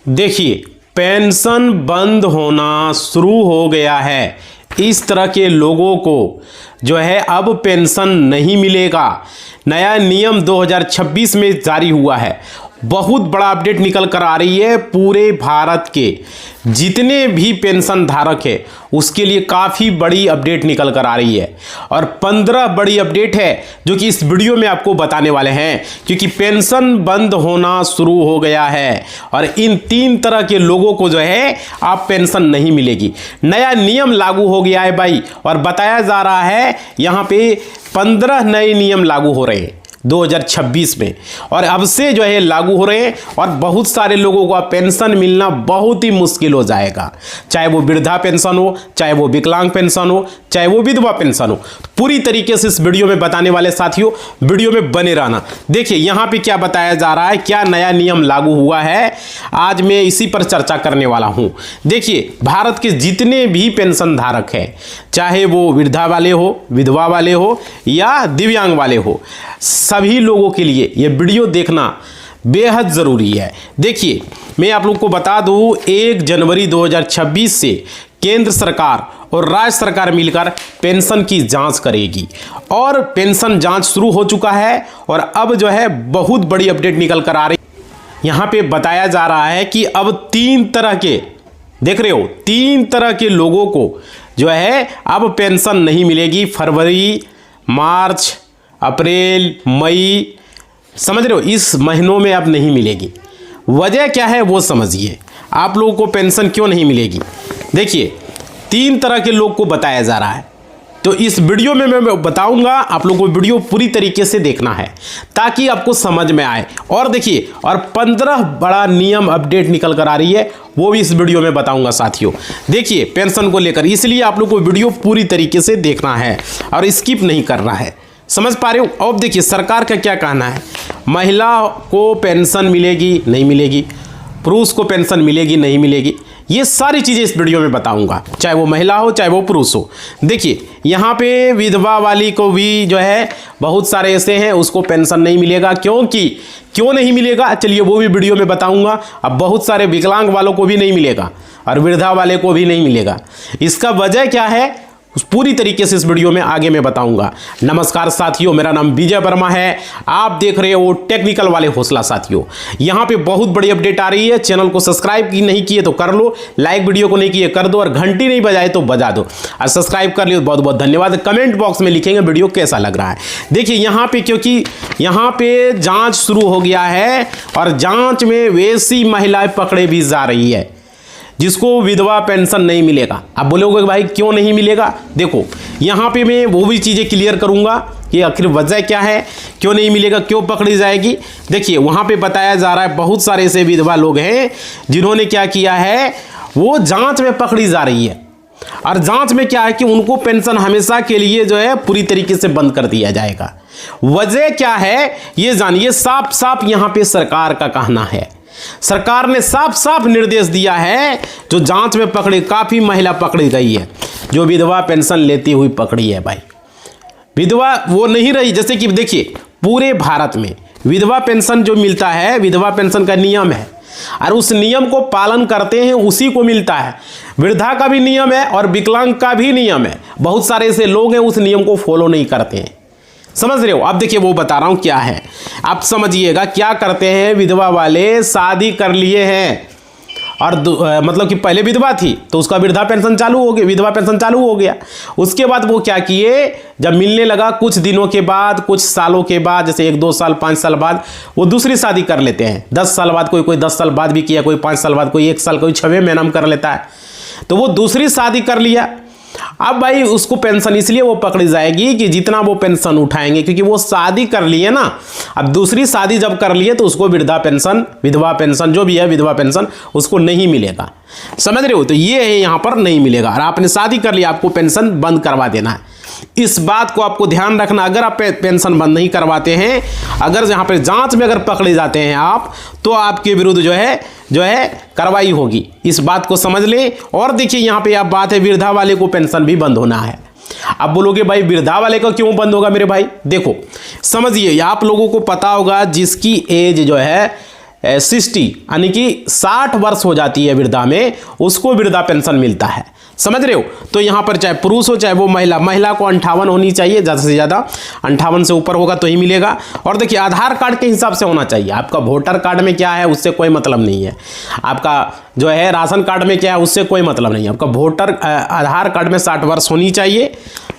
देखिए, पेंशन बंद होना शुरू हो गया है। इस तरह के लोगों को जो है अब पेंशन नहीं मिलेगा। नया नियम 2026 में जारी हुआ है। बहुत बड़ा अपडेट निकल कर आ रही है। पूरे भारत के जितने भी पेंशन धारक है उसके लिए काफ़ी बड़ी अपडेट निकल कर आ रही है और 15 बड़ी अपडेट है जो कि इस वीडियो में आपको बताने वाले हैं, क्योंकि पेंशन बंद होना शुरू हो गया है और इन 3 तरह के लोगों को जो है आप पेंशन नहीं मिलेगी। नया नियम लागू हो गया है भाई, और बताया जा रहा है यहाँ पे 15 नए नियम लागू हो रहे हैं 2026 में, और अब से जो है लागू हो रहे हैं और बहुत सारे लोगों को पेंशन मिलना बहुत ही मुश्किल हो जाएगा। चाहे वो वृद्धा पेंशन हो, चाहे वो विकलांग पेंशन हो, चाहे वो विधवा पेंशन हो। पूरी तरीके से इस वीडियो में बताने वाले साथियों, वीडियो में बने रहना। देखिए यहाँ पे क्या बताया जा रहा है, क्या नया नियम लागू हुआ है, आज मैं इसी पर चर्चा करने वाला हूँ। देखिए, भारत के जितने भी पेंशन धारक हैं, चाहे वो वृद्धा वाले हो, विधवा वाले हो या दिव्यांग वाले हो, सभी लोगों के लिए ये वीडियो देखना बेहद ज़रूरी है। देखिए, मैं आप लोग को बता दूं, 1 जनवरी 2026 से केंद्र सरकार और राज्य सरकार मिलकर पेंशन की जांच करेगी और पेंशन जांच शुरू हो चुका है। और अब जो है बहुत बड़ी अपडेट निकल कर आ रही है। यहाँ पे बताया जा रहा है कि अब 3 तरह के, देख रहे हो, 3 तरह के लोगों को जो है अब पेंशन नहीं मिलेगी। फरवरी, मार्च, अप्रैल, मई, समझ रहे हो, इस महीनों में अब नहीं मिलेगी। वजह क्या है वो समझिए, आप लोगों को पेंशन क्यों नहीं मिलेगी। देखिए, 3 तरह के लोग को बताया जा रहा है, तो इस वीडियो में मैं बताऊंगा। आप लोगों को वीडियो पूरी तरीके से देखना है ताकि आपको समझ में आए। और देखिए, और 15 बड़ा नियम अपडेट निकल कर आ रही है, वो भी इस वीडियो में बताऊंगा साथियों। देखिए, पेंशन को लेकर, इसलिए आप लोग को वीडियो पूरी तरीके से देखना है और स्किप नहीं करना है। समझ पा रहे हो। अब देखिए, सरकार का क्या कहना है, महिला को पेंशन मिलेगी नहीं मिलेगी, पुरुष को पेंशन मिलेगी नहीं मिलेगी, ये सारी चीज़ें इस वीडियो में बताऊंगा, चाहे वो महिला हो चाहे वो पुरुष हो। देखिए, यहाँ पे विधवा वाली को भी जो है बहुत सारे ऐसे हैं उसको पेंशन नहीं मिलेगा। क्यों नहीं मिलेगा, चलिए वो भी वीडियो में बताऊंगा। अब बहुत सारे विकलांग वालों को भी नहीं मिलेगा और वृद्धा वाले को भी नहीं मिलेगा। इसका वजह क्या है उस पूरी तरीके से इस वीडियो में आगे मैं बताऊंगा। नमस्कार साथियों, मेरा नाम विजय वर्मा है, आप देख रहे हो टेक्निकल वाले हौसला। साथियों, यहाँ पे बहुत बड़ी अपडेट आ रही है। चैनल को सब्सक्राइब की नहीं किए तो कर लो, लाइक वीडियो को नहीं किए कर दो, और घंटी नहीं बजाए तो बजा दो, और सब्सक्राइब कर लियो बहुत बहुत धन्यवाद। कमेंट बॉक्स में लिखेंगे वीडियो कैसा लग रहा है। देखिए यहाँ पे, क्योंकि यहाँ पे जाँच शुरू हो गया है और जाँच में वैसी महिलाएं पकड़े भी जा रही है जिसको विधवा पेंशन नहीं मिलेगा। अब बोलोगे भाई क्यों नहीं मिलेगा, देखो यहाँ पे मैं वो भी चीज़ें क्लियर करूँगा कि आखिर वजह क्या है, क्यों नहीं मिलेगा, क्यों पकड़ी जाएगी। देखिए, वहाँ पे बताया जा रहा है बहुत सारे ऐसे विधवा लोग हैं जिन्होंने क्या किया है, वो जांच में पकड़ी जा रही है। और जांच में क्या है कि उनको पेंशन हमेशा के लिए जो है पूरी तरीके से बंद कर दिया जाएगा। वजह क्या है ये जानिए। साफ साफ यहाँ पे सरकार का कहना है, सरकार ने साफ साफ निर्देश दिया है। जो जांच में पकड़ी, काफ़ी महिला पकड़ी गई है जो विधवा पेंशन लेती हुई पकड़ी है भाई। विधवा वो नहीं रही, जैसे कि देखिए पूरे भारत में विधवा पेंशन जो मिलता है, विधवा पेंशन का नियम है और उस नियम को पालन करते हैं उसी को मिलता है। वृद्धा का भी नियम है और विकलांग का भी नियम है। बहुत सारे ऐसे लोग हैं उस नियम को फॉलो नहीं करते हैं, समझ रहे हो। अब देखिए वो बता रहा हूं क्या है, आप समझिएगा। क्या करते हैं, विधवा वाले शादी कर लिए हैं और मतलब कि पहले विधवा थी तो उसका वृद्धा पेंशन चालू हो गया, विधवा पेंशन चालू हो गया। उसके बाद वो क्या किए, जब मिलने लगा कुछ दिनों के बाद, कुछ सालों के बाद, जैसे 1-2 साल 5 साल बाद वो दूसरी शादी कर लेते हैं। 10 साल बाद, कोई 10 साल बाद भी किया, कोई 5 साल बाद, कोई 1 साल, कोई 6वें महीना में कर लेता है। तो वो दूसरी शादी कर लिया। अब भाई उसको पेंशन इसलिए वो पकड़ी जाएगी कि जितना वो पेंशन उठाएंगे, क्योंकि वो शादी कर लिए ना। अब दूसरी शादी जब कर लिए तो उसको वृद्धा पेंशन, विधवा पेंशन जो भी है, विधवा पेंशन उसको नहीं मिलेगा। समझ रहे हो, तो ये है यहाँ पर नहीं मिलेगा। और आपने शादी कर लिया, आपको पेंशन बंद करवा देना है। इस बात को आपको ध्यान रखना। अगर आप पेंशन बंद नहीं करवाते हैं, अगर यहाँ पर जांच में अगर पकड़े जाते हैं आप, तो आपके विरुद्ध जो है कार्रवाई होगी। इस बात को समझ लें। और देखिए यहाँ पे आप बात है, वृद्धा वाले को पेंशन भी बंद होना है। अब बोलोगे भाई वृद्धा वाले का क्यों बंद होगा मेरे भाई, देखो समझिए, आप लोगों को पता होगा जिसकी एज जो है 60 यानी कि 60 वर्ष हो जाती है वृद्धा में, उसको वृद्धा पेंशन मिलता है। समझ रहे हो? तो यहाँ पर चाहे पुरुष हो चाहे वो महिला को 58 होनी चाहिए, ज़्यादा से ज़्यादा 58 से ऊपर होगा तो ही मिलेगा। और देखिए आधार कार्ड के हिसाब से होना चाहिए। आपका वोटर कार्ड में क्या है उससे कोई मतलब नहीं है, आपका जो है राशन कार्ड में क्या है उससे कोई मतलब नहीं है। आपका आधार कार्ड में 60 वर्ष होनी चाहिए,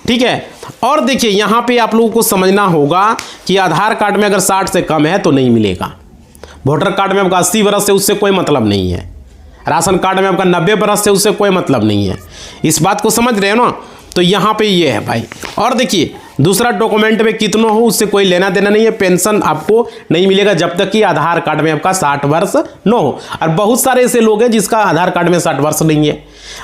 ठीक है। और देखिए यहाँ पे आप लोगों को समझना होगा कि आधार कार्ड में अगर 60 से कम है तो नहीं मिलेगा, वोटर कार्ड में आपका 80 वर्ष से उससे कोई मतलब नहीं है, राशन कार्ड में आपका 90 वर्ष से उससे कोई मतलब नहीं है। इस बात को समझ रहे हो ना? तो यहाँ पे ये है भाई। और देखिए दूसरा डॉक्यूमेंट में कितना हो उससे कोई लेना देना नहीं है, पेंशन आपको नहीं मिलेगा जब तक कि आधार कार्ड में आपका 60 वर्ष न हो। और बहुत सारे ऐसे लोग हैं जिसका आधार कार्ड में 60 वर्ष नहीं है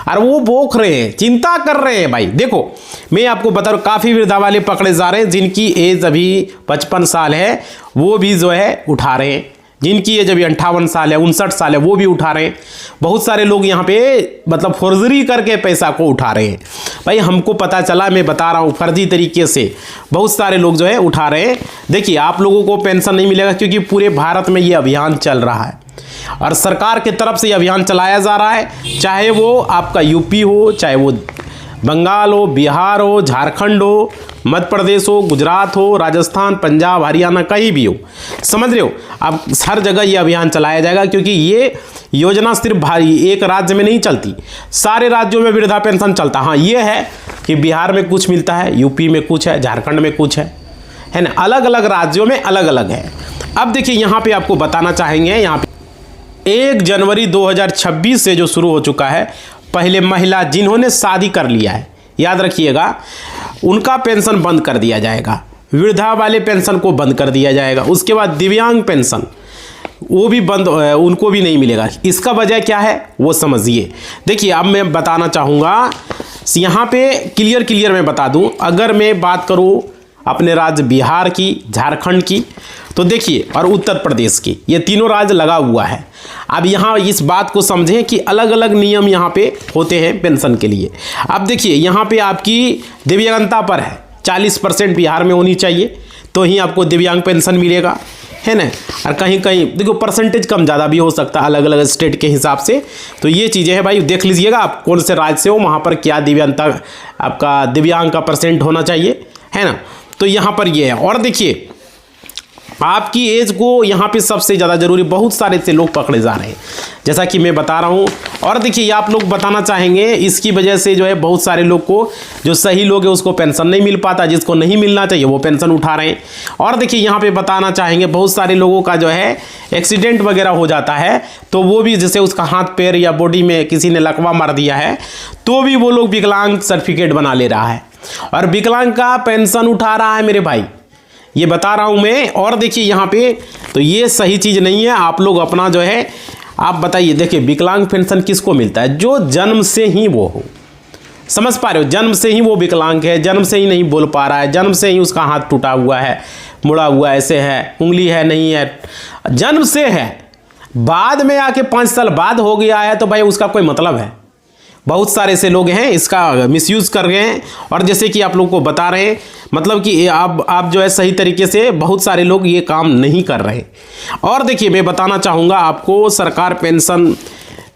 और वो बोख रहे हैं, चिंता कर रहे हैं। भाई देखो मैं आपको बता रहा हूँ, काफ़ी वृद्धा वाले पकड़े जा रहे हैं जिनकी एज अभी 55 साल है, वो भी जो है उठा रहे हैं। जिनकी एज अभी 58 साल है, 59 साल है, वो भी उठा रहे हैं। बहुत सारे लोग यहाँ पे मतलब फर्जरी करके पैसा को उठा रहे हैं। भाई हमको पता चला, मैं बता रहा हूँ, फर्जी तरीके से बहुत सारे लोग जो है उठा रहे हैं। देखिए आप लोगों को पेंशन नहीं मिलेगा क्योंकि पूरे भारत में ये अभियान चल रहा है और सरकार की तरफ से ये अभियान चलाया जा रहा है, चाहे वो आपका यूपी हो, चाहे वो बंगाल हो, बिहार हो, झारखंड हो, मध्य प्रदेश हो, गुजरात हो, राजस्थान, पंजाब, हरियाणा, कहीं भी हो। समझ रहे हो? अब हर जगह ये अभियान चलाया जाएगा क्योंकि ये योजना सिर्फ एक राज्य में नहीं चलती, सारे राज्यों में वृद्धा पेंशन चलता। हाँ ये है कि बिहार में कुछ मिलता है, यूपी में कुछ है, झारखंड में कुछ है ना, अलग अलग राज्यों में अलग अलग है। अब देखिए यहाँ पे आपको बताना चाहेंगे, यहाँ पे 1 जनवरी 2026 से जो शुरू हो चुका है, पहले महिला जिन्होंने शादी कर लिया है, याद रखिएगा, उनका पेंशन बंद कर दिया जाएगा, वृद्धा वाले पेंशन को बंद कर दिया जाएगा। उसके बाद दिव्यांग पेंशन वो भी बंद, उनको भी नहीं मिलेगा। इसका वजह क्या है वो समझिए। देखिए अब मैं बताना चाहूँगा, यहाँ पे क्लियर मैं बता दूँ, अगर मैं बात करूँ अपने राज्य बिहार की, झारखंड की, तो देखिए, और उत्तर प्रदेश की, ये तीनों राज्य लगा हुआ है। अब यहाँ इस बात को समझें कि अलग अलग नियम यहाँ पे होते हैं पेंशन के लिए। अब देखिए यहाँ पे आपकी दिव्यांगता पर है, 40% बिहार में होनी चाहिए तो ही आपको दिव्यांग पेंशन मिलेगा, है ना। और कहीं कहीं देखो परसेंटेज कम ज़्यादा भी हो सकता है अलग अलग स्टेट के हिसाब से। तो ये चीज़ें हैं भाई, देख लीजिएगा आप कौन से राज्य से हो, वहाँ पर क्या दिव्यांगता, आपका दिव्यांग का % होना चाहिए, है ना। तो यहाँ पर ये है। और देखिए आपकी एज को यहाँ पे सबसे ज़्यादा जरूरी, बहुत सारे से लोग पकड़े जा रहे हैं जैसा कि मैं बता रहा हूँ। और देखिए आप लोग बताना चाहेंगे, इसकी वजह से जो है बहुत सारे लोग को, जो सही लोग हैं उसको पेंशन नहीं मिल पाता, जिसको नहीं मिलना चाहिए वो पेंशन उठा रहे हैं। और देखिए यहाँ पे बताना चाहेंगे, बहुत सारे लोगों का जो है एक्सीडेंट वगैरह हो जाता है तो वो भी, जैसे उसका हाथ पैर या बॉडी में किसी ने लकवा मार दिया है तो भी वो लोग विकलांग सर्टिफिकेट बना ले रहा है और विकलांग का पेंशन उठा रहा है मेरे भाई, ये बता रहा हूं मैं। और देखिए यहाँ पे, तो ये सही चीज़ नहीं है। आप लोग अपना जो है आप बताइए। देखिए विकलांग पेंशन किसको मिलता है? जो जन्म से ही वो हो, समझ पा रहे हो, जन्म से ही वो विकलांग है, जन्म से ही नहीं बोल पा रहा है, जन्म से ही उसका हाथ टूटा हुआ है, मुड़ा हुआ ऐसे है, उंगली है नहीं है, जन्म से है, बाद में आके 5 साल बाद हो गया है तो भाई उसका कोई मतलब है। बहुत सारे ऐसे लोग हैं इसका मिसयूज़ कर रहे हैं। और जैसे कि आप लोगों को बता रहे हैं, मतलब कि आप जो है सही तरीके से, बहुत सारे लोग ये काम नहीं कर रहे। और देखिए मैं बताना चाहूँगा आपको, सरकार पेंशन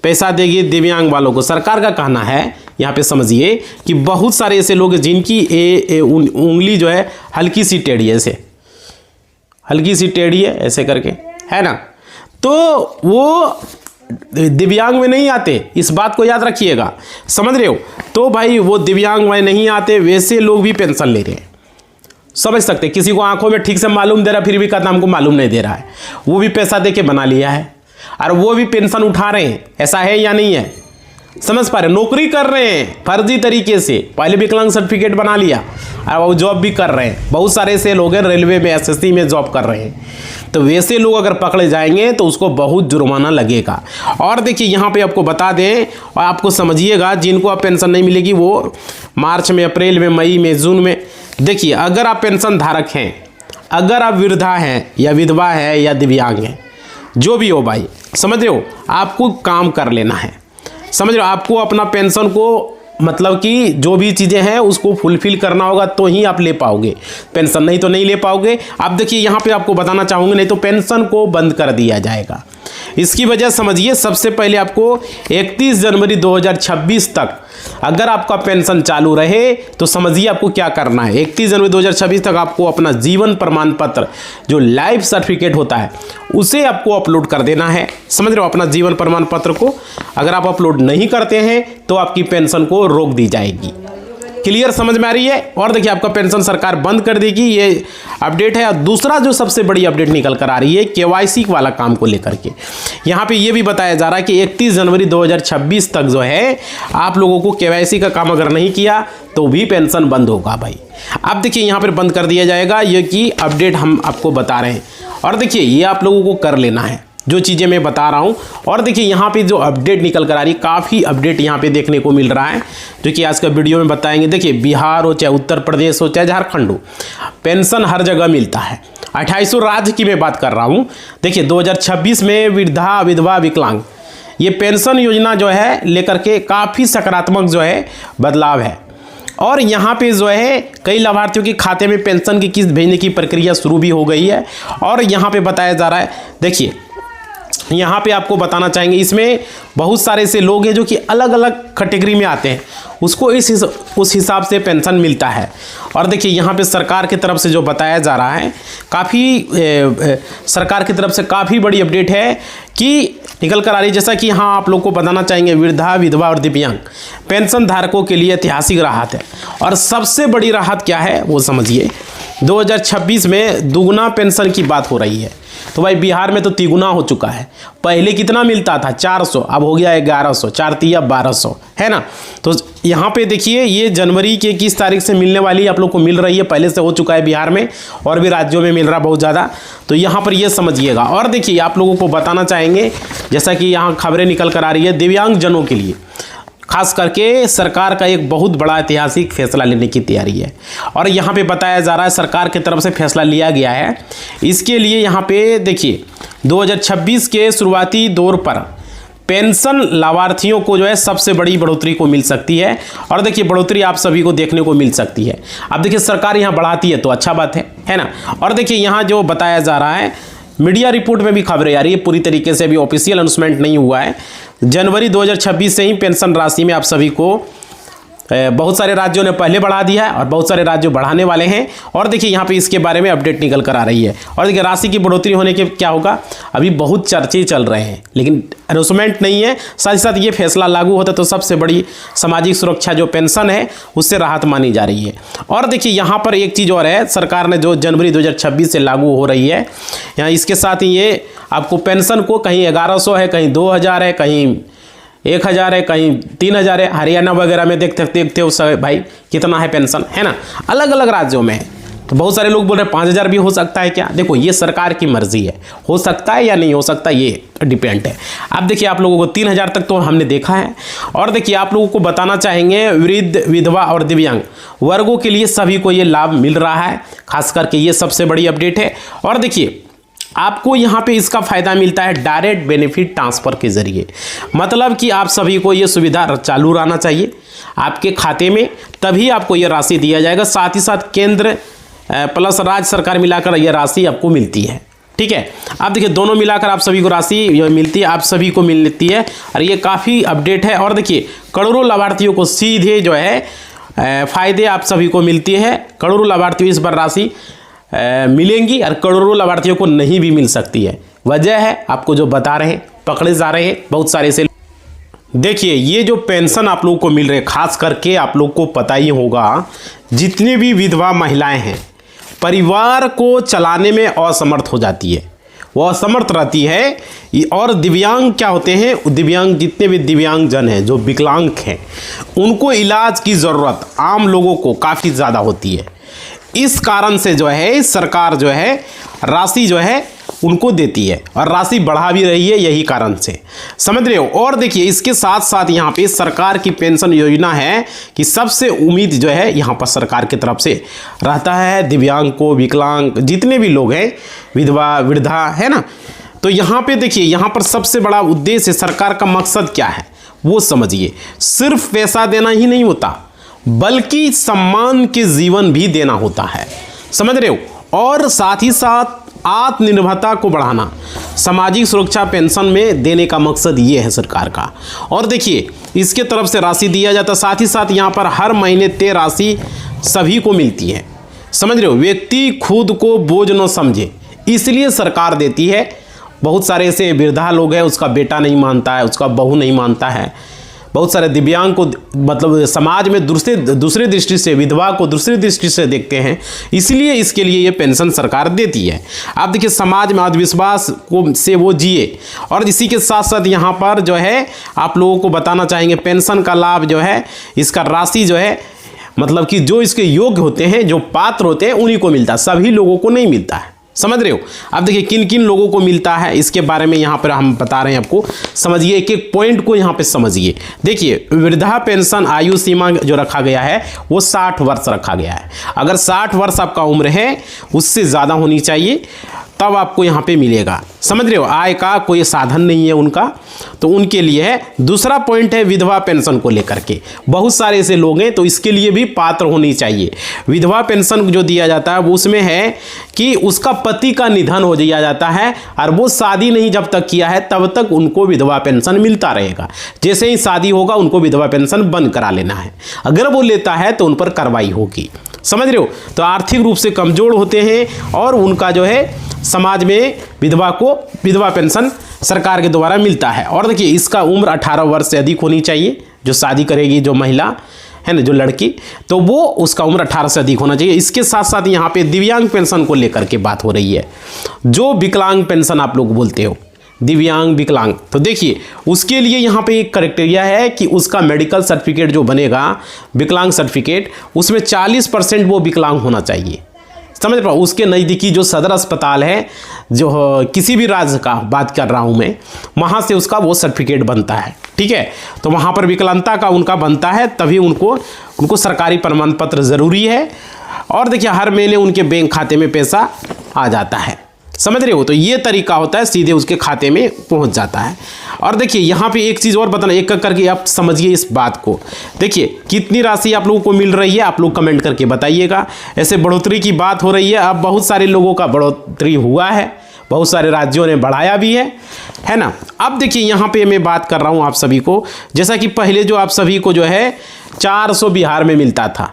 पैसा देगी दिव्यांग वालों को। सरकार का कहना है, यहाँ पे समझिए, कि बहुत सारे ऐसे लोग जिनकी उंगली जो है हल्की सी टेढ़ी है, ऐसे हल्की सी टेढ़ी है ऐसे करके, है ना, तो वो दिव्यांग में नहीं आते, इस बात को याद रखिएगा, समझ रहे हो। तो भाई वो दिव्यांग में नहीं आते, वैसे लोग भी पेंशन ले रहे हैं, समझ सकते। किसी को आंखों में ठीक से मालूम दे रहा फिर भी कहता हमको मालूम नहीं दे रहा है, वो भी पैसा दे के बना लिया है और वो भी पेंशन उठा रहे हैं। ऐसा है या नहीं है? समझ पा रहे, नौकरी कर रहे हैं फर्जी तरीके से, पहले विकलांग सर्टिफिकेट बना लिया और वो जॉब भी कर रहे हैं। बहुत सारे ऐसे लोग हैं रेलवे में, एसएससी में जॉब कर रहे हैं। तो वैसे लोग अगर पकड़े जाएंगे तो उसको बहुत जुर्माना लगेगा। और देखिए यहाँ पे आपको बता दें और आपको समझिएगा, जिनको आप पेंशन नहीं मिलेगी वो मार्च में, अप्रैल में, मई में, जून में। देखिए अगर आप पेंशन धारक हैं, अगर आप वृद्धा हैं या विधवा है या दिव्यांग हैं, जो भी हो भाई, समझ रहे हो, आपको काम कर लेना है, समझ रहे हो। आपको अपना पेंशन को, मतलब कि जो भी चीज़ें हैं उसको फुलफिल करना होगा तो ही आप ले पाओगे पेंशन, नहीं तो नहीं ले पाओगे। अब देखिए यहाँ पे आपको बताना चाहूँगा, नहीं तो पेंशन को बंद कर दिया जाएगा। इसकी वजह समझिए, सबसे पहले आपको 31 जनवरी 2026 तक अगर आपका पेंशन चालू रहे तो समझिए आपको क्या करना है। 31 जनवरी 2026 तक आपको अपना जीवन प्रमाण पत्र जो लाइफ सर्टिफिकेट होता है उसे आपको अपलोड कर देना है। समझ रहे हो, अपना जीवन प्रमाण पत्र को अगर आप अपलोड नहीं करते हैं तो आपकी पेंशन को रोक दी जाएगी। क्लियर, समझ में आ रही है। और देखिए आपका पेंशन सरकार बंद कर देगी, ये अपडेट है। और दूसरा जो सबसे बड़ी अपडेट निकल कर आ रही है केवाईसी वाला काम को लेकर के, यहाँ पे ये भी बताया जा रहा है कि 31 जनवरी 2026 तक जो है आप लोगों को केवाईसी का काम अगर नहीं किया तो भी पेंशन बंद होगा भाई। अब देखिए यहाँ पर बंद कर दिया जाएगा, ये की अपडेट हम आपको बता रहे हैं। और देखिए ये आप लोगों को कर लेना है जो चीज़ें मैं बता रहा हूँ। और देखिए यहाँ पे जो अपडेट निकल कर आ रही है, काफ़ी अपडेट यहाँ पे देखने को मिल रहा है जो कि आज का वीडियो में बताएंगे। देखिए बिहार हो चाहे उत्तर प्रदेश हो चाहे झारखंड हो, पेंशन हर जगह मिलता है। 2800 राज्य की मैं बात कर रहा हूँ। देखिए 2026 में वृद्धा विधवा विकलांग ये पेंशन योजना जो है लेकर के काफ़ी सकारात्मक जो है बदलाव है। और यहाँ पे जो है कई लाभार्थियों के खाते में पेंशन की किस्त भेजने की प्रक्रिया शुरू भी हो गई है। और यहाँ पे बताया जा रहा है, देखिए यहाँ पे आपको बताना चाहेंगे, इसमें बहुत सारे ऐसे लोग हैं जो कि अलग अलग कैटेगरी में आते हैं, उसको उस हिसाब से पेंशन मिलता है। और देखिए यहाँ पे सरकार की तरफ से जो बताया जा रहा है, काफ़ी सरकार की तरफ से काफ़ी बड़ी अपडेट है कि निकल कर आ रही है। जैसा कि यहाँ आप लोग को बताना चाहेंगे, वृद्धा विधवा और दिव्यांग पेंशन धारकों के लिए ऐतिहासिक राहत है। और सबसे बड़ी राहत क्या है वो समझिए, 2026 में दुगुना पेंशन की बात हो रही है। तो भाई बिहार में तो तिगुना हो चुका है। पहले कितना मिलता था 400, अब हो गया 1100, 4 तिया 1200, है ना। तो यहाँ पे देखिए ये जनवरी के 21 तारीख से मिलने वाली आप लोग को मिल रही है, पहले से हो चुका है बिहार में और भी राज्यों में मिल रहा बहुत ज़्यादा। तो यहाँ पर ये समझिएगा। और देखिए आप लोगों को बताना चाहेंगे, जैसा कि यहाँ खबरें निकल कर आ रही है, दिव्यांग जनों के लिए खास करके सरकार का एक बहुत बड़ा ऐतिहासिक फैसला लेने की तैयारी है। और यहाँ पे बताया जा रहा है सरकार की तरफ से फैसला लिया गया है। इसके लिए यहाँ पे देखिए 2026 के शुरुआती दौर पर पेंशन लाभार्थियों को जो है सबसे बड़ी बढ़ोतरी को मिल सकती है। और देखिए बढ़ोतरी आप सभी को देखने को मिल सकती है। अब देखिए सरकार यहाँ बढ़ाती है तो अच्छा बात है ना। और देखिए यहाँ जो बताया जा रहा है, मीडिया रिपोर्ट में भी खबरें आ रही है, पूरी तरीके से अभी ऑफिशियल अनाउंसमेंट नहीं हुआ है। जनवरी 2026 से ही पेंशन राशि में आप सभी को बहुत सारे राज्यों ने पहले बढ़ा दिया है और बहुत सारे राज्य बढ़ाने वाले हैं। और देखिए यहाँ पे इसके बारे में अपडेट निकल कर आ रही है। और देखिए राशि की बढ़ोतरी होने के क्या होगा, अभी बहुत चर्चे चल रहे हैं लेकिन अनाउंसमेंट नहीं है। साथ ही साथ ये फैसला लागू होता तो सबसे बड़ी सामाजिक सुरक्षा जो पेंशन है उससे राहत मानी जा रही है। और देखिए यहाँ पर एक चीज़ और है, सरकार ने जो जनवरी 2026 से लागू हो रही है, यहाँ इसके साथ ही ये आपको पेंशन को कहीं 1100 है, कहीं 2000 है, कहीं 1000 है, कहीं 3000 है। हरियाणा वगैरह में देखते हो सब भाई कितना है पेंशन, है ना। अलग अलग राज्यों में है। तो बहुत सारे लोग बोल रहे हैं 5000 भी हो सकता है क्या। देखो ये सरकार की मर्जी है, हो सकता है या नहीं हो सकता ये डिपेंड है। अब देखिए आप लोगों को 3000 तक तो हमने देखा है। और देखिए आप लोगों को बताना चाहेंगे, वृद्ध विधवा और दिव्यांग वर्गों के लिए सभी को ये लाभ मिल रहा है, खास करके ये सबसे बड़ी अपडेट है। और देखिए आपको यहाँ पे इसका फ़ायदा मिलता है डायरेक्ट बेनिफिट ट्रांसफ़र के ज़रिए। मतलब कि आप सभी को ये सुविधा चालू रहना चाहिए आपके खाते में, तभी आपको ये राशि दिया जाएगा। साथ ही साथ केंद्र प्लस राज्य सरकार मिलाकर ये राशि आपको मिलती है। ठीक है, अब देखिए दोनों मिलाकर आप सभी को राशि मिलती है, आप सभी को मिलती है। और ये काफ़ी अपडेट है। और देखिए करोड़ों लाभार्थियों को सीधे जो है फ़ायदे आप सभी को मिलती है। करोड़ों लाभार्थियों इस बार राशि मिलेंगी और करोड़ों लाभार्थियों को नहीं भी मिल सकती है। वजह है आपको जो बता रहे हैं, पकड़े जा रहे हैं बहुत सारे से। देखिए ये जो पेंशन आप लोगों को मिल रहे, खास करके आप लोग को पता ही होगा, जितनी भी विधवा महिलाएं हैं परिवार को चलाने में असमर्थ हो जाती है, वो असमर्थ रहती है। और दिव्यांग क्या होते हैं, दिव्यांग जितने भी दिव्यांग जन हैं जो विकलांग हैं उनको इलाज की ज़रूरत आम लोगों को काफ़ी ज़्यादा होती है। इस कारण से जो है सरकार जो है राशि जो है उनको देती है और राशि बढ़ा भी रही है यही कारण से, समझ रहे हो। और देखिए इसके साथ साथ यहाँ पे सरकार की पेंशन योजना है कि सबसे उम्मीद जो है यहाँ पर सरकार की तरफ से रहता है दिव्यांग को, विकलांग जितने भी लोग हैं, विधवा वृद्धा, है ना। तो यहाँ पे देखिए यहाँ पर सबसे बड़ा उद्देश्य सरकार का मकसद क्या है वो समझिए। सिर्फ पैसा देना ही नहीं होता बल्कि सम्मान के जीवन भी देना होता है, समझ रहे हो। और साथ ही साथ आत्मनिर्भरता को बढ़ाना, सामाजिक सुरक्षा पेंशन में देने का मकसद ये है सरकार का। और देखिए इसके तरफ से राशि दिया जाता, साथ ही साथ यहाँ पर हर महीने तय राशि सभी को मिलती है, समझ रहे हो। व्यक्ति खुद को बोझ न समझे इसलिए सरकार देती है। बहुत सारे ऐसे वृद्धा लोग हैं, उसका बेटा नहीं मानता है, उसका बहू नहीं मानता है, बहुत सारे दिव्यांग को मतलब समाज में दूसरे दृष्टि से, विधवा को दूसरी दृष्टि से देखते हैं, इसलिए इसके लिए ये पेंशन सरकार देती है। आप देखिए समाज में अंधविश्वास को से वो जिए। और इसी के साथ साथ यहाँ पर जो है आप लोगों को बताना चाहेंगे पेंशन का लाभ जो है, इसका राशि जो है मतलब कि जो इसके योग्य होते हैं, जो पात्र होते हैं उन्हीं को मिलता है, सभी लोगों को नहीं मिलता है, समझ रहे हो। अब देखिए किन किन लोगों को मिलता है इसके बारे में यहाँ पर हम बता रहे हैं आपको, समझिए एक एक पॉइंट को यहाँ पे समझिए। देखिए वृद्धा पेंशन आयु सीमा जो रखा गया है वो 60 वर्ष रखा गया है। अगर 60 वर्ष आपका उम्र है, उससे ज़्यादा होनी चाहिए, तब आपको यहाँ पे मिलेगा, समझ रहे हो। आय का कोई साधन नहीं है उनका, तो उनके लिए है। दूसरा पॉइंट है विधवा पेंशन को लेकर के, बहुत सारे ऐसे लोग हैं तो इसके लिए भी पात्र होनी चाहिए। विधवा पेंशन जो दिया जाता है वो उसमें है कि उसका पति का निधन हो दिया जाता है और वो शादी नहीं जब तक किया है तब तक उनको विधवा पेंशन मिलता रहेगा। जैसे ही शादी होगा उनको विधवा पेंशन बंद करा लेना है, अगर वो लेता है तो उन पर कार्रवाई होगी, समझ रहे हो। तो आर्थिक रूप से कमज़ोर होते हैं और उनका जो है समाज में विधवा को विधवा पेंशन सरकार के द्वारा मिलता है। और देखिए इसका उम्र 18 वर्ष से अधिक होनी चाहिए, जो शादी करेगी जो महिला है ना, जो लड़की, तो वो उसका उम्र 18 से अधिक होना चाहिए। इसके साथ साथ यहाँ पे दिव्यांग पेंशन को लेकर के बात हो रही है, जो विकलांग पेंशन आप लोग बोलते हो, दिव्यांग विकलांग, तो देखिए उसके लिए यहाँ पे एक क्राइटेरिया है कि उसका मेडिकल सर्टिफिकेट जो बनेगा विकलांग सर्टिफिकेट, उसमें 40% वो विकलांग होना चाहिए, समझ पाओ। उसके नज़दीकी जो सदर अस्पताल है, जो किसी भी राज्य का बात कर रहा हूँ मैं, वहाँ से उसका वो सर्टिफिकेट बनता है, ठीक है। तो वहाँ पर विकलांगता का उनका बनता है, तभी उनको सरकारी प्रमाण पत्र ज़रूरी है। और देखिए हर महीने उनके बैंक खाते में पैसा आ जाता है, समझ रहे हो। तो ये तरीका होता है, सीधे उसके खाते में पहुंच जाता है। और देखिए यहाँ पे एक चीज़ और बताना, एक एक करके आप समझिए इस बात को। देखिए कितनी राशि आप लोगों को मिल रही है, आप लोग कमेंट करके बताइएगा। ऐसे बढ़ोतरी की बात हो रही है, अब बहुत सारे लोगों का बढ़ोतरी हुआ है, बहुत सारे राज्यों ने बढ़ाया भी है ना। अब देखिए यहाँ पे मैं बात कर रहा हूँ आप सभी को, जैसा कि पहले जो आप सभी को जो है 400 बिहार में मिलता था,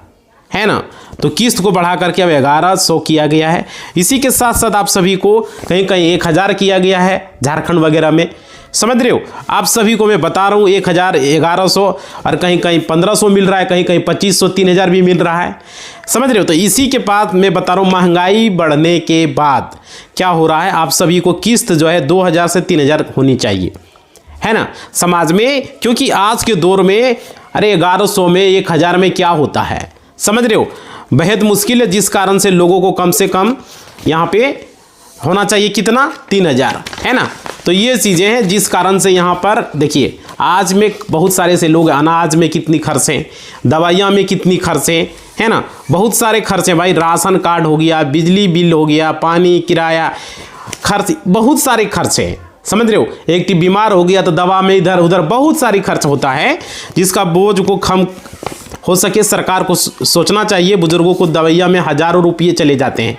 है ना, तो किस्त को बढ़ा करके अब 1100 किया गया है। इसी के साथ साथ आप सभी को कहीं कहीं 1000 किया गया है झारखंड वगैरह में, समझ रहे हो। आप सभी को मैं बता रहा हूँ 1000, 1100 और कहीं कहीं 1500 मिल रहा है, कहीं कहीं 2500, 3000 भी मिल रहा है, समझ रहे हो। तो इसी के बाद मैं बता रहा हूँ महंगाई बढ़ने के बाद क्या हो रहा है, आप सभी को किस्त जो है 2000 से 3000 होनी चाहिए, है ना, समाज में। क्योंकि आज के दौर में अरे 1100 में 1000 में क्या होता है, समझ रहे हो, बेहद मुश्किल है। जिस कारण से लोगों को कम से कम यहाँ पे होना चाहिए कितना, 3000, है ना। तो ये चीज़ें हैं जिस कारण से यहाँ पर देखिए आज में बहुत सारे से लोग, अनाज में कितनी खर्चें, दवाइयाँ में कितनी खर्चें, है ना, बहुत सारे खर्चे भाई, राशन कार्ड हो गया, बिजली बिल हो गया, पानी किराया खर्च, बहुत सारे खर्चे हैं, समझ रहे हो। एक बीमार हो गया तो दवा में इधर उधर बहुत सारी खर्च होता है, जिसका बोझ को कम हो सके सरकार को सोचना चाहिए। बुजुर्गों को दवाइयाँ में हज़ारों रुपये चले जाते हैं,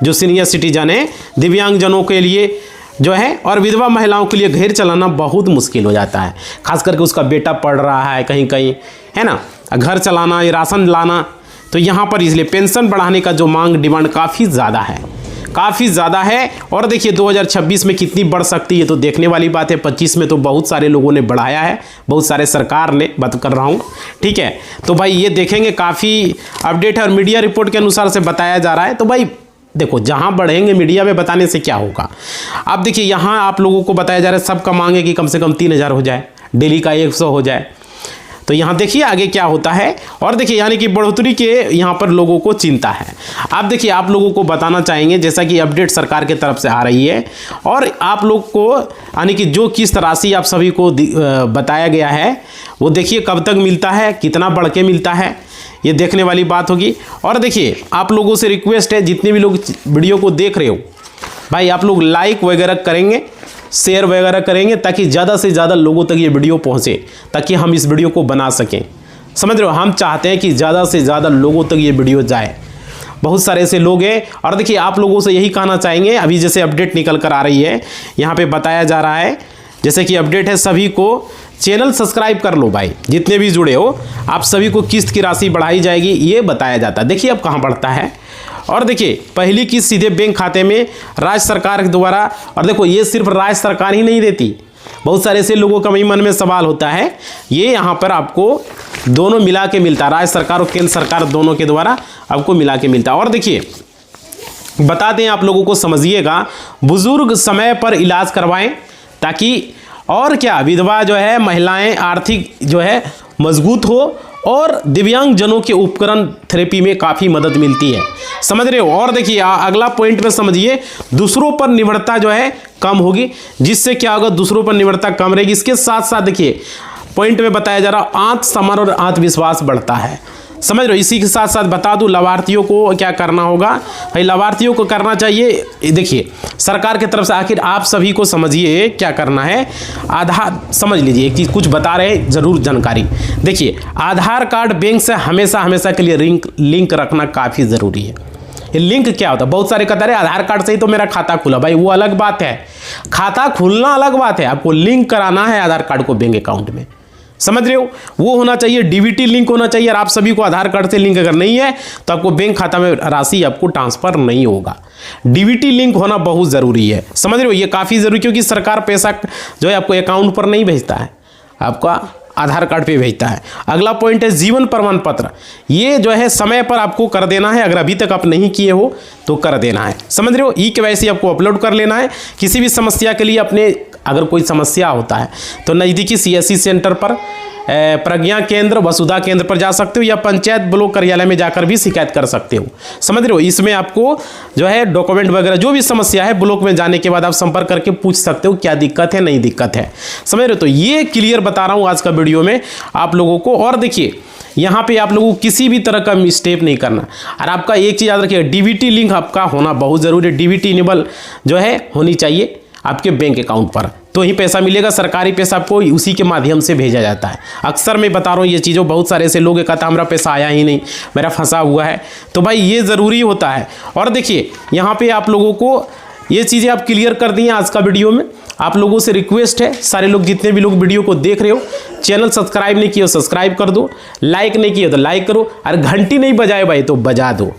जो सीनियर सिटीजन है, दिव्यांगजनों के लिए जो है, और विधवा महिलाओं के लिए घर चलाना बहुत मुश्किल हो जाता है, खास करके उसका बेटा पढ़ रहा है कहीं कहीं, है ना, घर चलाना, ये राशन लाना। तो यहाँ पर इसलिए पेंशन बढ़ाने का जो मांग, डिमांड काफ़ी ज़्यादा है, काफ़ी ज़्यादा है। और देखिए 2026 में कितनी बढ़ सकती है तो देखने वाली बात है। 25 में तो बहुत सारे लोगों ने बढ़ाया है, बहुत सारे सरकार ने, बात कर रहा हूँ, ठीक है। तो भाई ये देखेंगे, काफ़ी अपडेट है और मीडिया रिपोर्ट के अनुसार से बताया जा रहा है। तो भाई देखो जहाँ बढ़ेंगे मीडिया में बताने से क्या होगा। अब देखिए यहाँ आप लोगों को बताया जा रहा है, सबका मांग है कि कम से कम 3000 हो जाए, डेली का 100 हो जाए। तो यहाँ देखिए आगे क्या होता है। और देखिए यानी कि बढ़ोतरी के यहाँ पर लोगों को चिंता है। आप देखिए आप लोगों को बताना चाहेंगे, जैसा कि अपडेट सरकार की तरफ से आ रही है, और आप लोग को यानी कि जो किस्त राशि आप सभी को बताया गया है वो देखिए कब तक मिलता है, कितना बढ़ के मिलता है, ये देखने वाली बात होगी। और देखिए आप लोगों से रिक्वेस्ट है, जितने भी लोग वीडियो को देख रहे हो भाई, आप लोग लाइक वगैरह करेंगे, शेयर वगैरह करेंगे, ताकि ज़्यादा से ज़्यादा लोगों तक ये वीडियो पहुँचे, ताकि हम इस वीडियो को बना सकें, समझ रहे हो। हम चाहते हैं कि ज़्यादा से ज़्यादा लोगों तक ये वीडियो जाए। बहुत सारे ऐसे लोग हैं। और देखिए आप लोगों से यही कहना चाहेंगे, अभी जैसे अपडेट निकल कर आ रही है, यहाँ पे बताया जा रहा है, जैसे कि अपडेट है, सभी को चैनल सब्सक्राइब कर लो भाई, जितने भी जुड़े हो आप सभी को किस्त की राशि बढ़ाई जाएगी, ये बताया जाता है। देखिए अब कहाँ बढ़ता है, और देखिए पहली किस्त सीधे बैंक खाते में राज्य सरकार के द्वारा। और देखो ये सिर्फ राज्य सरकार ही नहीं देती, बहुत सारे ऐसे लोगों का मन में सवाल होता है, ये यहाँ पर आपको दोनों मिला के मिलता है, राज्य सरकार और केंद्र सरकार दोनों के द्वारा आपको मिला के मिलता है। और देखिए बता दें आप लोगों को, समझिएगा, बुजुर्ग समय पर इलाज करवाएं, ताकि और क्या विधवा जो है महिलाएं आर्थिक जो है मजबूत हो, और दिव्यांग जनों के उपकरण थेरेपी में काफ़ी मदद मिलती है, समझ रहे हो। और देखिए अगला पॉइंट में समझिए, दूसरों पर निर्भरता जो है कम होगी, जिससे क्या होगा, दूसरों पर निर्भरता कम रहेगी। इसके साथ साथ देखिए पॉइंट में बताया जा रहा, आत्मसम्मान और आत्मविश्वास बढ़ता है, समझ रहे हो। इसी के साथ साथ बता दूं लाभार्थियों को क्या करना होगा भाई, लाभार्थियों को करना चाहिए, देखिए सरकार की तरफ से, आखिर आप सभी को समझिए क्या करना है। आधार समझ लीजिए, एक चीज़ कुछ बता रहे हैं जरूर जानकारी। देखिए आधार कार्ड बैंक से हमेशा के लिए लिंक रखना काफ़ी ज़रूरी है। ये लिंक क्या होता है, बहुत सारे कहते हैं आधार कार्ड से ही तो मेरा खाता खुला, भाई वो अलग बात है, खाता खुलना अलग बात है, आपको लिंक कराना है आधार कार्ड को बैंक अकाउंट में, समझ रहे हो। वो होना चाहिए, डीबीटी लिंक होना चाहिए। और आप सभी को आधार कार्ड से लिंक अगर नहीं है तो आपको बैंक खाता में राशि आपको ट्रांसफर नहीं होगा। डीबीटी लिंक होना बहुत ज़रूरी है, समझ रहे हो, ये काफ़ी ज़रूरी, क्योंकि सरकार पैसा जो है आपको अकाउंट पर नहीं भेजता है, आपका आधार कार्ड पे भेजता है। अगला पॉइंट है जीवन प्रमाण पत्र, ये जो है समय पर आपको कर देना है, अगर अभी तक आप नहीं किए हो तो कर देना है, समझ रहे हो। ई-केवाईसी आपको अपलोड कर लेना है। किसी भी समस्या के लिए अपने अगर कोई समस्या होता है तो नज़दीकी CSC सेंटर पर, प्रज्ञा केंद्र, वसुधा केंद्र पर जा सकते हो, या पंचायत ब्लॉक कार्यालय में जाकर भी शिकायत कर सकते हो, समझ रहे हो। इसमें आपको जो है डॉक्यूमेंट वगैरह जो भी समस्या है, ब्लॉक में जाने के बाद आप संपर्क करके पूछ सकते हो क्या दिक्कत है, नहीं दिक्कत है, समझ रहे हो। तो ये क्लियर बता रहा हूँ आज का वीडियो में आप लोगों को। और देखिए यहाँ पे आप लोगों को किसी भी तरह का मिस्टेक नहीं करना, और आपका एक चीज़ याद रखिएगा, डीबीटी लिंक आपका होना बहुत ज़रूरी है। डीबीटी इनेबल जो है होनी चाहिए आपके बैंक अकाउंट पर, तो ही पैसा मिलेगा। सरकारी पैसा आपको उसी के माध्यम से भेजा जाता है। अक्सर मैं बता रहा हूँ ये चीज़ों, बहुत सारे ऐसे लोग कहता हमारा पैसा आया ही नहीं, मेरा फंसा हुआ है, तो भाई ये ज़रूरी होता है। और देखिए यहाँ पे आप लोगों को ये चीज़ें आप क्लियर कर दी हैं आज का वीडियो में। आप लोगों से रिक्वेस्ट है, सारे लोग जितने भी लोग वीडियो को देख रहे हो, चैनल सब्सक्राइब नहीं किया हो सब्सक्राइब कर दो, लाइक नहीं किया तो लाइक करो, और घंटी नहीं बजाए भाई तो बजा दो,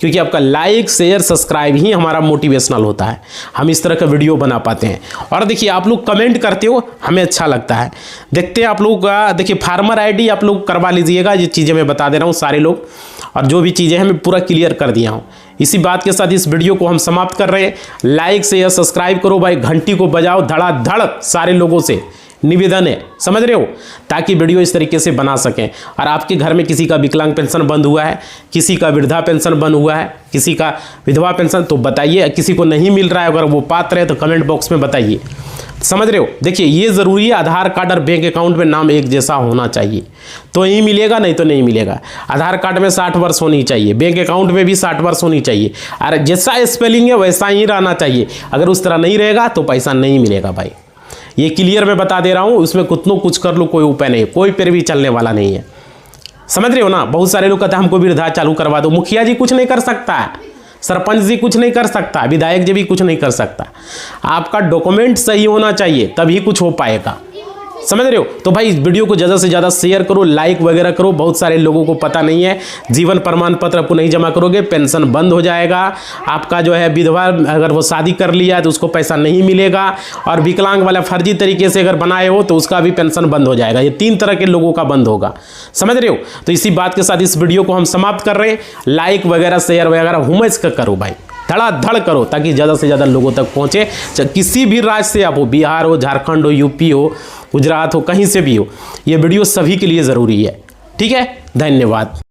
क्योंकि आपका लाइक शेयर सब्सक्राइब ही हमारा मोटिवेशनल होता है, हम इस तरह का वीडियो बना पाते हैं। और देखिए आप लोग कमेंट करते हो, हमें अच्छा लगता है, देखते हैं आप लोग का। देखिए फार्मर आईडी आप लोग करवा लीजिएगा, ये चीज़ें मैं बता दे रहा हूँ सारे लोग, और जो भी चीज़ें हैं मैं पूरा क्लियर कर दिया हूँ। इसी बात के साथ इस वीडियो को हम समाप्त कर रहे हैं। लाइक शेयर सब्सक्राइब करो भाई, घंटी को बजाओ धड़ाधड़, सारे लोगों से निवेदन है, समझ रहे हो, ताकि वीडियो इस तरीके से बना सकें। और आपके घर में किसी का विकलांग पेंशन बंद हुआ है, किसी का वृद्धा पेंशन बंद हुआ है, किसी का विधवा पेंशन, तो बताइए। किसी को नहीं मिल रहा है, अगर वो पात्र है तो कमेंट बॉक्स में बताइए, समझ रहे हो। देखिए ये ज़रूरी है, आधार कार्ड और बैंक अकाउंट में नाम एक जैसा होना चाहिए तो ही मिलेगा, नहीं तो नहीं मिलेगा। आधार कार्ड में 60 वर्ष होनी चाहिए, बैंक अकाउंट में भी 60 वर्ष होनी चाहिए, और जैसा स्पेलिंग है वैसा ही रहना चाहिए। अगर उस तरह नहीं रहेगा तो पैसा नहीं मिलेगा भाई, ये क्लियर मैं बता दे रहा हूँ। उसमें कुछ कर लो, कोई उपाय नहीं, कोई पैरवी चलने वाला नहीं है, समझ रहे हो ना। बहुत सारे लोग कहते हैं हमको वृद्धा चालू करवा दो, मुखिया जी कुछ नहीं कर सकता है, सरपंच जी कुछ नहीं कर सकता, विधायक जी भी कुछ नहीं कर सकता। आपका डॉक्यूमेंट सही होना चाहिए, तभी कुछ हो पाएगा, समझ रहे हो। तो भाई इस वीडियो को ज़्यादा से ज़्यादा शेयर करो, लाइक वगैरह करो। बहुत सारे लोगों को पता नहीं है, जीवन प्रमाण पत्र आपको नहीं जमा करोगे पेंशन बंद हो जाएगा। आपका जो है विधवा अगर वो शादी कर लिया है तो उसको पैसा नहीं मिलेगा, और विकलांग वाला फर्जी तरीके से अगर बनाए हो तो उसका भी पेंशन बंद हो जाएगा। ये 3 तरह के लोगों का बंद होगा, समझ रहे हो। तो इसी बात के साथ इस वीडियो को हम समाप्त कर रहे हैं। लाइक वगैरह शेयर वगैरह हुमस का करो भाई, धड़ाधड़ करो, ताकि ज़्यादा से ज़्यादा लोगों तक पहुँचे। किसी भी राज्य से आप हो, बिहार हो, झारखंड हो, यूपी हो, गुजरात हो, कहीं से भी हो, ये वीडियो सभी के लिए ज़रूरी है, ठीक है। धन्यवाद।